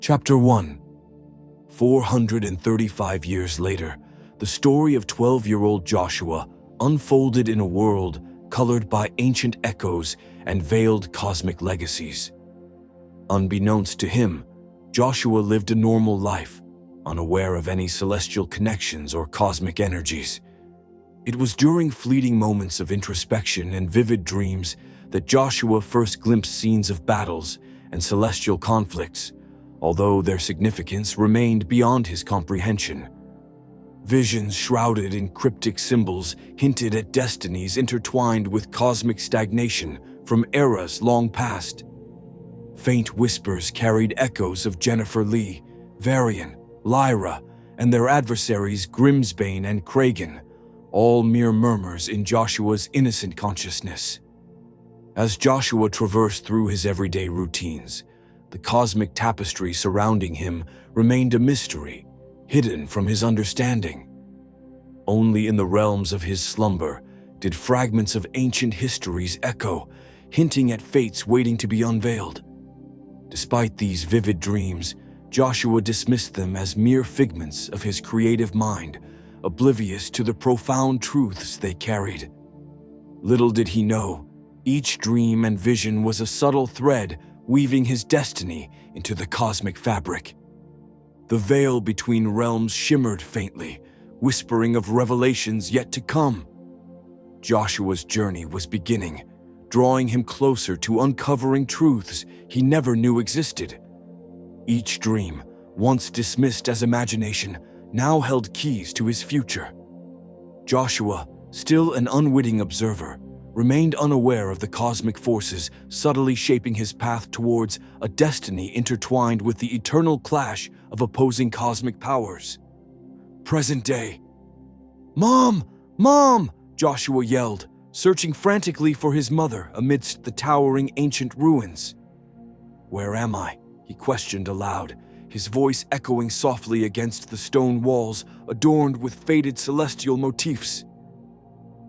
Chapter 1. 435 years later, the story of 12-year-old Joshua unfolded in a world colored by ancient echoes and veiled cosmic legacies. Unbeknownst to him, Joshua lived a normal life, unaware of any celestial connections or cosmic energies. It was during fleeting moments of introspection and vivid dreams that Joshua first glimpsed scenes of battles and celestial conflicts, although their significance remained beyond his comprehension. Visions shrouded in cryptic symbols hinted at destinies intertwined with cosmic stagnation from eras long past. Faint whispers carried echoes of Jennifer Lee, Varian, Lyra, and their adversaries Grimsbane and Kragan, all mere murmurs in Joshua's innocent consciousness. As Joshua traversed through his everyday routines, the cosmic tapestry surrounding him remained a mystery, hidden from his understanding. Only in the realms of his slumber did fragments of ancient histories echo, hinting at fates waiting to be unveiled. Despite these vivid dreams, Joshua dismissed them as mere figments of his creative mind, oblivious to the profound truths they carried. Little did he know, each dream and vision was a subtle thread weaving his destiny into the cosmic fabric. The veil between realms shimmered faintly, whispering of revelations yet to come. Joshua's journey was beginning, drawing him closer to uncovering truths he never knew existed. Each dream, once dismissed as imagination, now held keys to his future. Joshua, still an unwitting observer, remained unaware of the cosmic forces subtly shaping his path towards a destiny intertwined with the eternal clash of opposing cosmic powers. Present day. "Mom! Mom!" Joshua yelled, searching frantically for his mother amidst the towering ancient ruins. "Where am I?" he questioned aloud, his voice echoing softly against the stone walls adorned with faded celestial motifs.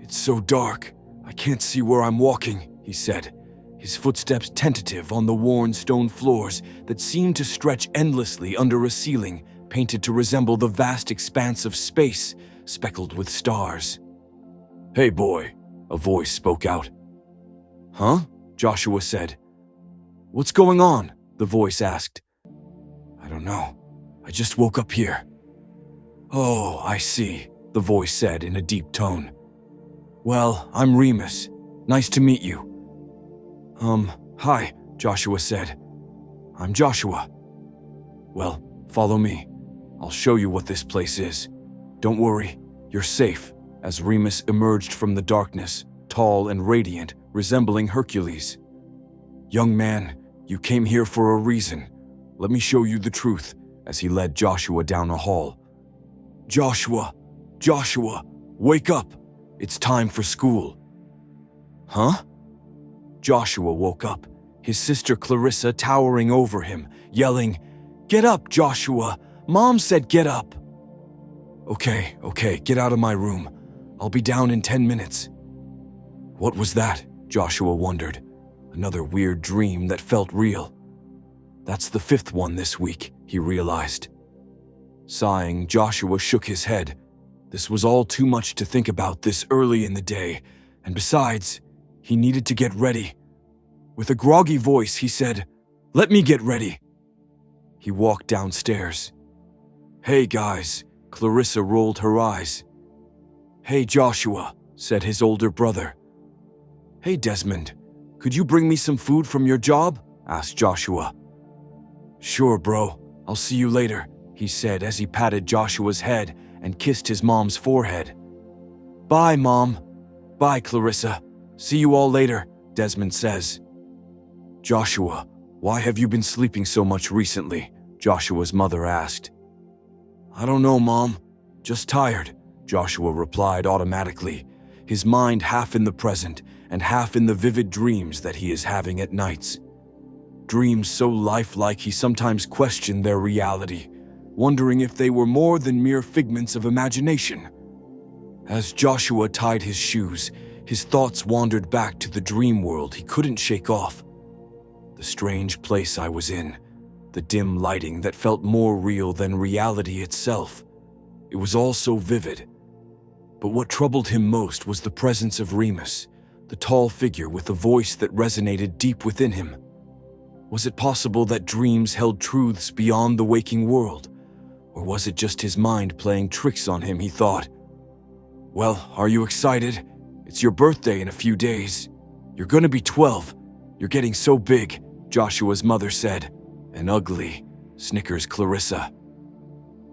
"It's so dark, I can't see where I'm walking," he said, his footsteps tentative on the worn stone floors that seemed to stretch endlessly under a ceiling painted to resemble the vast expanse of space speckled with stars. "Hey boy," a voice spoke out. "Huh?" Joshua said. "What's going on?" the voice asked. "I don't know. I just woke up here." "Oh, I see," the voice said in a deep tone. "Well, I'm Remus. Nice to meet you." Hi," Joshua said. "I'm Joshua." "Well, follow me. I'll show you what this place is. Don't worry, you're safe," as Remus emerged from the darkness, tall and radiant, resembling Hercules. "Young man, you came here for a reason. Let me show you the truth," as he led Joshua down a hall. "Joshua! Joshua! Wake up! It's time for school." "Huh?" Joshua woke up, his sister Clarissa towering over him, yelling, "Get up, Joshua! Mom said get up!" Okay, get out of my room. I'll be down in 10 minutes." What was that? Joshua wondered. Another weird dream that felt real. That's the 5th one this week, he realized. Sighing, Joshua shook his head. This was all too much to think about this early in the day, and besides, he needed to get ready. With a groggy voice, he said, "Let me get ready." He walked downstairs. "Hey guys," Clarissa rolled her eyes. "Hey Joshua," said his older brother. "Hey Desmond, could you bring me some food from your job?" asked Joshua. "Sure, bro. I'll see you later," he said as he patted Joshua's head and kissed his mom's forehead. "Bye, Mom." "Bye, Clarissa. See you all later," Desmond says. "Joshua, why have you been sleeping so much recently?" Joshua's mother asked. "I don't know, Mom. Just tired," Joshua replied automatically, his mind half in the present and half in the vivid dreams that he is having at nights. Dreams so lifelike he sometimes questioned their reality, wondering if they were more than mere figments of imagination. As Joshua tied his shoes, his thoughts wandered back to the dream world he couldn't shake off. The strange place I was in, the dim lighting that felt more real than reality itself. It was all so vivid. But what troubled him most was the presence of Remus, the tall figure with a voice that resonated deep within him. Was it possible that dreams held truths beyond the waking world? Or was it just his mind playing tricks on him, he thought. "Well, are you excited? It's your birthday in a few days. You're gonna be 12. You're getting so big," Joshua's mother said. "And ugly," snickers Clarissa.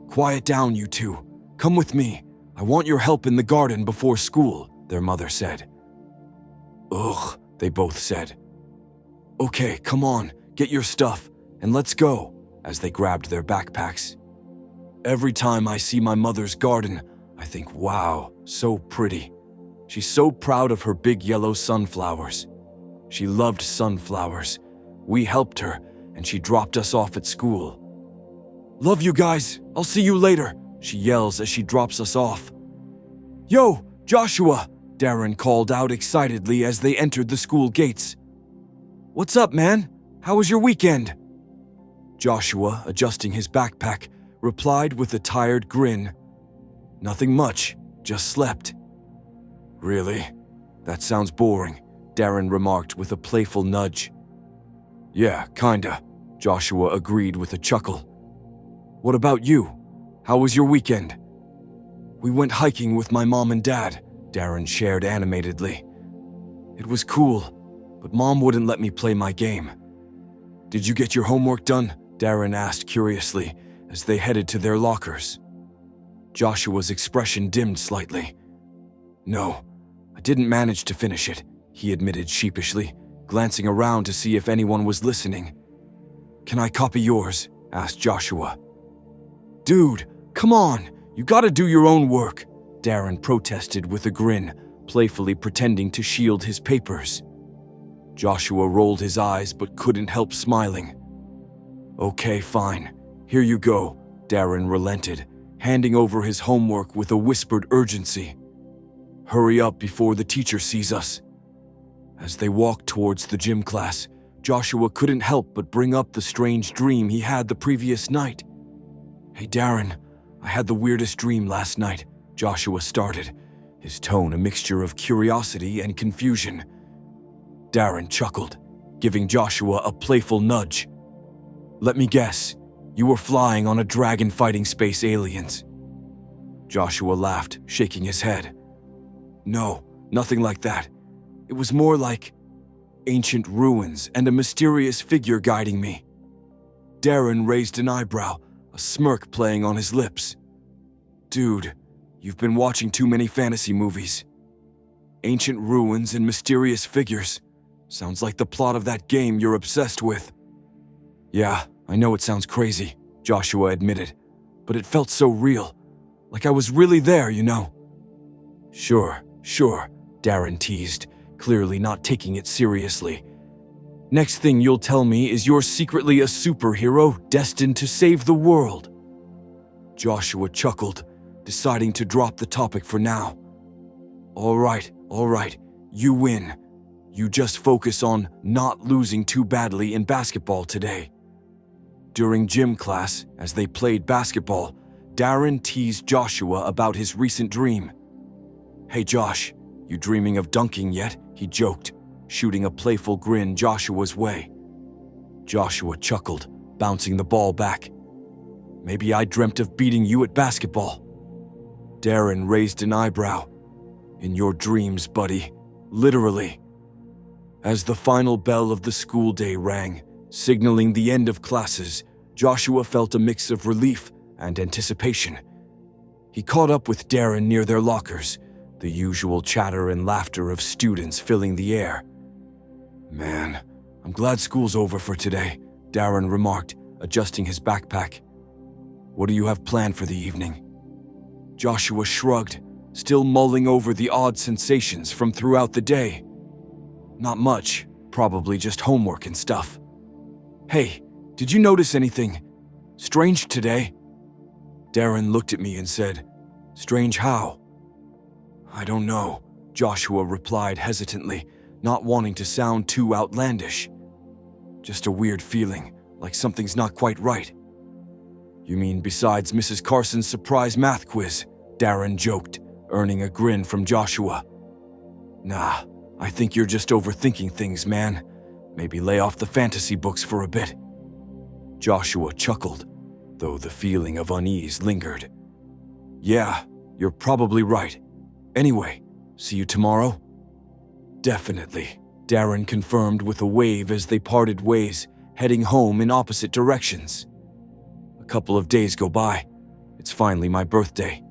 "Quiet down, you two. Come with me. I want your help in the garden before school," their mother said. "Ugh," they both said. "Okay, come on, get your stuff, and let's go," as they grabbed their backpacks. Every time I see my mother's garden, I think, wow, so pretty. She's so proud of her big yellow sunflowers. She loved sunflowers. We helped her, and she dropped us off at school. "Love you guys, I'll see you later," she yells as she drops us off. "Yo, Joshua," Darren called out excitedly as they entered the school gates. "What's up, man? How was your weekend?" Joshua, adjusting his backpack, replied with a tired grin. "Nothing much, just slept." "Really? That sounds boring," Darren remarked with a playful nudge. "Yeah, kinda," Joshua agreed with a chuckle. "What about you? How was your weekend?" "We went hiking with my mom and dad," Darren shared animatedly. "It was cool, but Mom wouldn't let me play my game." "Did you get your homework done?" Darren asked curiously as they headed to their lockers. Joshua's expression dimmed slightly. "No, I didn't manage to finish it," he admitted sheepishly, glancing around to see if anyone was listening. "Can I copy yours?" asked Joshua. "Dude, come on, you gotta do your own work," Darren protested with a grin, playfully pretending to shield his papers. Joshua rolled his eyes but couldn't help smiling. "Okay, fine. Here you go," Darren relented, handing over his homework with a whispered urgency. "Hurry up before the teacher sees us." As they walked towards the gym class, Joshua couldn't help but bring up the strange dream he had the previous night. "Hey Darren, I had the weirdest dream last night," Joshua started, his tone a mixture of curiosity and confusion. Darren chuckled, giving Joshua a playful nudge. "Let me guess, you were flying on a dragon fighting space aliens." Joshua laughed, shaking his head. "No, nothing like that. It was more like ancient ruins and a mysterious figure guiding me." Darren raised an eyebrow, a smirk playing on his lips. "Dude, you've been watching too many fantasy movies. Ancient ruins and mysterious figures. Sounds like the plot of that game you're obsessed with." "Yeah, I know it sounds crazy," Joshua admitted, "but it felt so real. Like I was really there, you know." Sure, Darren teased, clearly not taking it seriously. "Next thing you'll tell me is you're secretly a superhero destined to save the world." Joshua chuckled, deciding to drop the topic for now. All right, you win. You just focus on not losing too badly in basketball today." During gym class, as they played basketball, Darren teased Joshua about his recent dream. "Hey Josh, you dreaming of dunking yet?" he joked, shooting a playful grin Joshua's way. Joshua chuckled, bouncing the ball back. "Maybe I dreamt of beating you at basketball." Darren raised an eyebrow. "In your dreams, buddy. Literally." As the final bell of the school day rang, signaling the end of classes, Joshua felt a mix of relief and anticipation. He caught up with Darren near their lockers, the usual chatter and laughter of students filling the air. "Man, I'm glad school's over for today," Darren remarked, adjusting his backpack. "What do you have planned for the evening?" Joshua shrugged, still mulling over the odd sensations from throughout the day. "Not much, probably just homework and stuff." "Hey, did you notice anything strange today?" Darren looked at me and said, "Strange how?" "I don't know," Joshua replied hesitantly, not wanting to sound too outlandish. "Just a weird feeling, like something's not quite right. You mean besides Mrs. Carson's surprise math quiz? Darren joked, earning a grin from Joshua. Nah, I think you're just overthinking things, man. Maybe lay off the fantasy books for a bit. Joshua chuckled, though the feeling of unease lingered. Yeah, you're probably right. Anyway, see you tomorrow? Definitely, Darren confirmed with a wave as they parted ways, heading home in opposite directions. A couple of days go by. It's finally my birthday.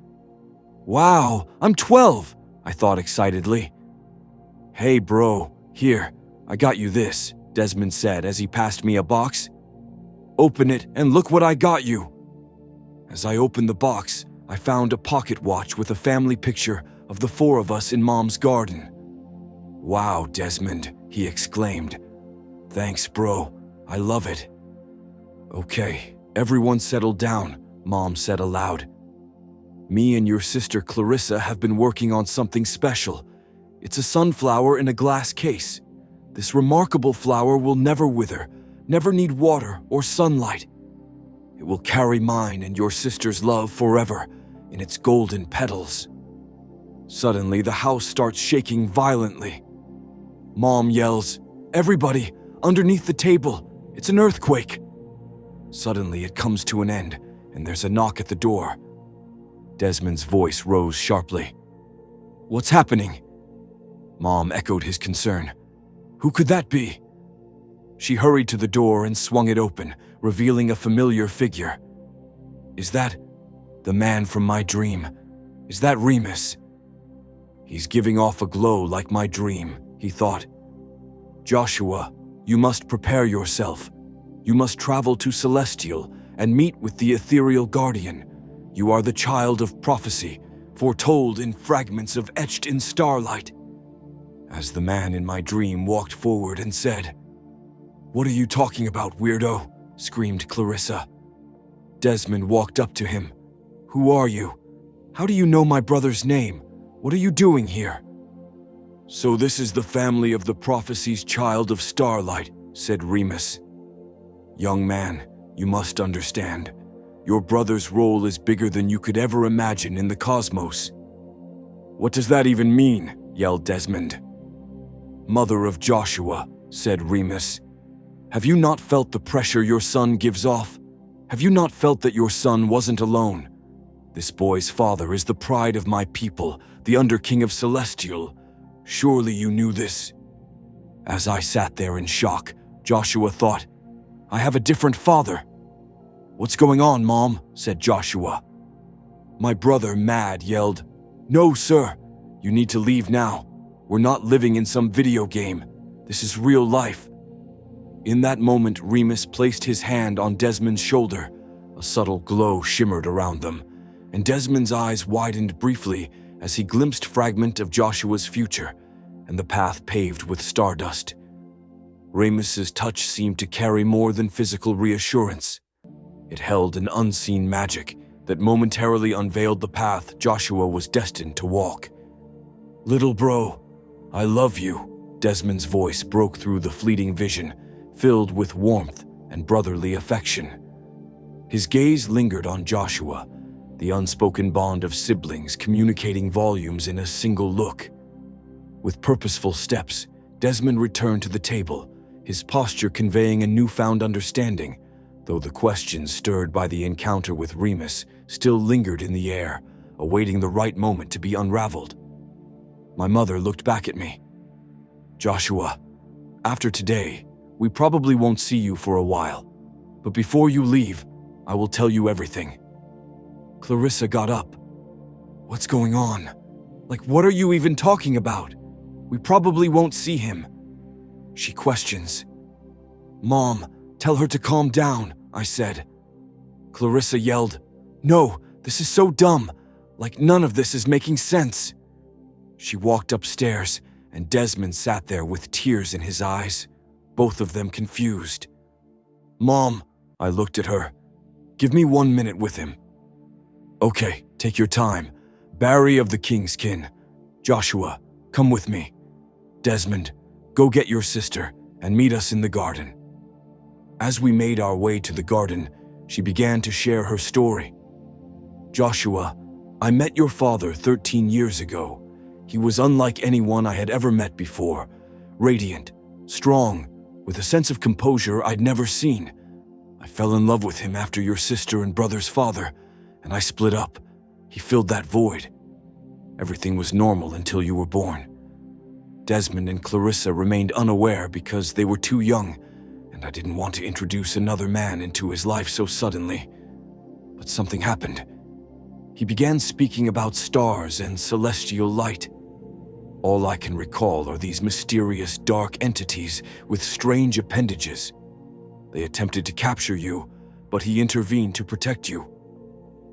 Wow, I'm 12, I thought excitedly. Hey bro, here, I got you this, Desmond said as he passed me a box. Open it and look what I got you. As I opened the box, I found a pocket watch with a family picture of the four of us in Mom's garden. Wow, Desmond, he exclaimed. Thanks, bro. I love it. Okay, everyone settle down, Mom said aloud. Me and your sister Clarissa have been working on something special. It's a sunflower in a glass case. This remarkable flower will never wither, never need water or sunlight. It will carry mine and your sister's love forever in its golden petals. Suddenly, the house starts shaking violently. Mom yells, "Everybody, underneath the table! It's an earthquake!" Suddenly, it comes to an end, and there's a knock at the door. Desmond's voice rose sharply. "What's happening?" Mom echoed his concern. "Who could that be?" She hurried to the door and swung it open, revealing a familiar figure. "Is that the man from my dream? Is that Remus?" He's giving off a glow like my dream, he thought. "Joshua, you must prepare yourself. You must travel to Celestial and meet with the ethereal guardian. You are the child of prophecy, foretold in fragments of etched in starlight." As the man in my dream walked forward and said, "What are you talking about, weirdo?" screamed Clarissa. Desmond walked up to him. "Who are you? How do you know my brother's name? What are you doing here?" "So this is the family of the prophecy's child of starlight," said Remus. "Young man, you must understand. Your brother's role is bigger than you could ever imagine in the cosmos." "What does that even mean?" yelled Desmond. "Mother of Joshua," said Remus. "Have you not felt the pressure your son gives off? Have you not felt that your son wasn't alone? This boy's father is the pride of my people, the Underking of Celestial. Surely you knew this." As I sat there in shock, Joshua thought, "I have a different father." "What's going on, Mom?" said Joshua. My brother, mad, yelled, "No, sir. You need to leave now. We're not living in some video game. This is real life." In that moment, Remus placed his hand on Desmond's shoulder. A subtle glow shimmered around them, and Desmond's eyes widened briefly as he glimpsed a fragment of Joshua's future and the path paved with stardust. Remus's touch seemed to carry more than physical reassurance. It held an unseen magic that momentarily unveiled the path Joshua was destined to walk. "Little bro, I love you," Desmond's voice broke through the fleeting vision, filled with warmth and brotherly affection. His gaze lingered on Joshua, the unspoken bond of siblings communicating volumes in a single look. With purposeful steps, Desmond returned to the table, his posture conveying a newfound understanding, though the questions stirred by the encounter with Remus still lingered in the air, awaiting the right moment to be unraveled. My mother looked back at me. "Joshua, after today, we probably won't see you for a while, but before you leave, I will tell you everything." Clarissa got up. "What's going on? Like, what are you even talking about? We probably won't see him." She questions. "Mom, tell her to calm down," I said. Clarissa yelled, "No, this is so dumb. Like, none of this is making sense." She walked upstairs, and Desmond sat there with tears in his eyes, both of them confused. "Mom," I looked at her, "give me 1 minute with him." "Okay, take your time. Barry of the King's Kin. Joshua, come with me. Desmond, go get your sister and meet us in the garden." As we made our way to the garden, she began to share her story. "Joshua, I met your father 13 years ago. He was unlike anyone I had ever met before, radiant, strong, with a sense of composure I'd never seen. I fell in love with him after your sister and brother's father, and I split up. He filled that void. Everything was normal until you were born. Desmond and Clarissa remained unaware because they were too young, and I didn't want to introduce another man into his life so suddenly. But something happened. He began speaking about stars and celestial light. All I can recall are these mysterious dark entities with strange appendages. They attempted to capture you, but he intervened to protect you.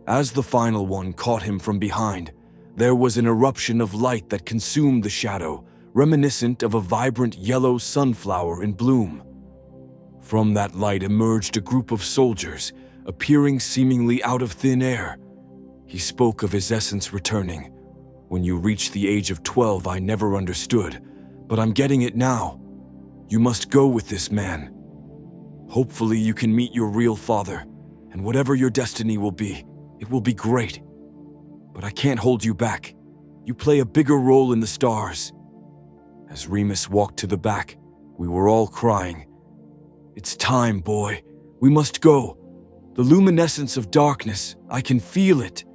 As the final one caught him from behind, there was an eruption of light that consumed the shadow, reminiscent of a vibrant yellow sunflower in bloom. From that light emerged a group of soldiers, appearing seemingly out of thin air. He spoke of his essence returning. When you reached the age of 12, I never understood, but I'm getting it now. You must go with this man. Hopefully you can meet your real father, and whatever your destiny will be, it will be great. But I can't hold you back. You play a bigger role in the stars." As Remus walked to the back, we were all crying. "It's time, boy. We must go. The luminescence of darkness, I can feel it.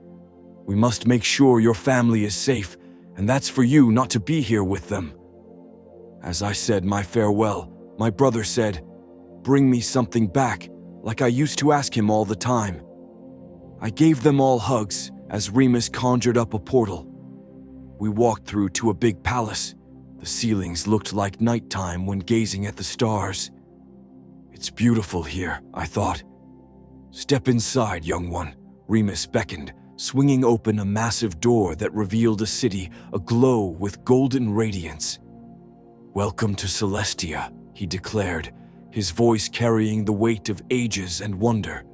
We must make sure your family is safe, and that's for you not to be here with them." As I said my farewell, my brother said, "Bring me something back, like I used to ask him all the time." I gave them all hugs as Remus conjured up a portal. We walked through to a big palace. The ceilings looked like nighttime when gazing at the stars. "It's beautiful here," I thought. "Step inside, young one," Remus beckoned, swinging open a massive door that revealed a city aglow with golden radiance. "Welcome to Celestia," he declared, his voice carrying the weight of ages and wonder.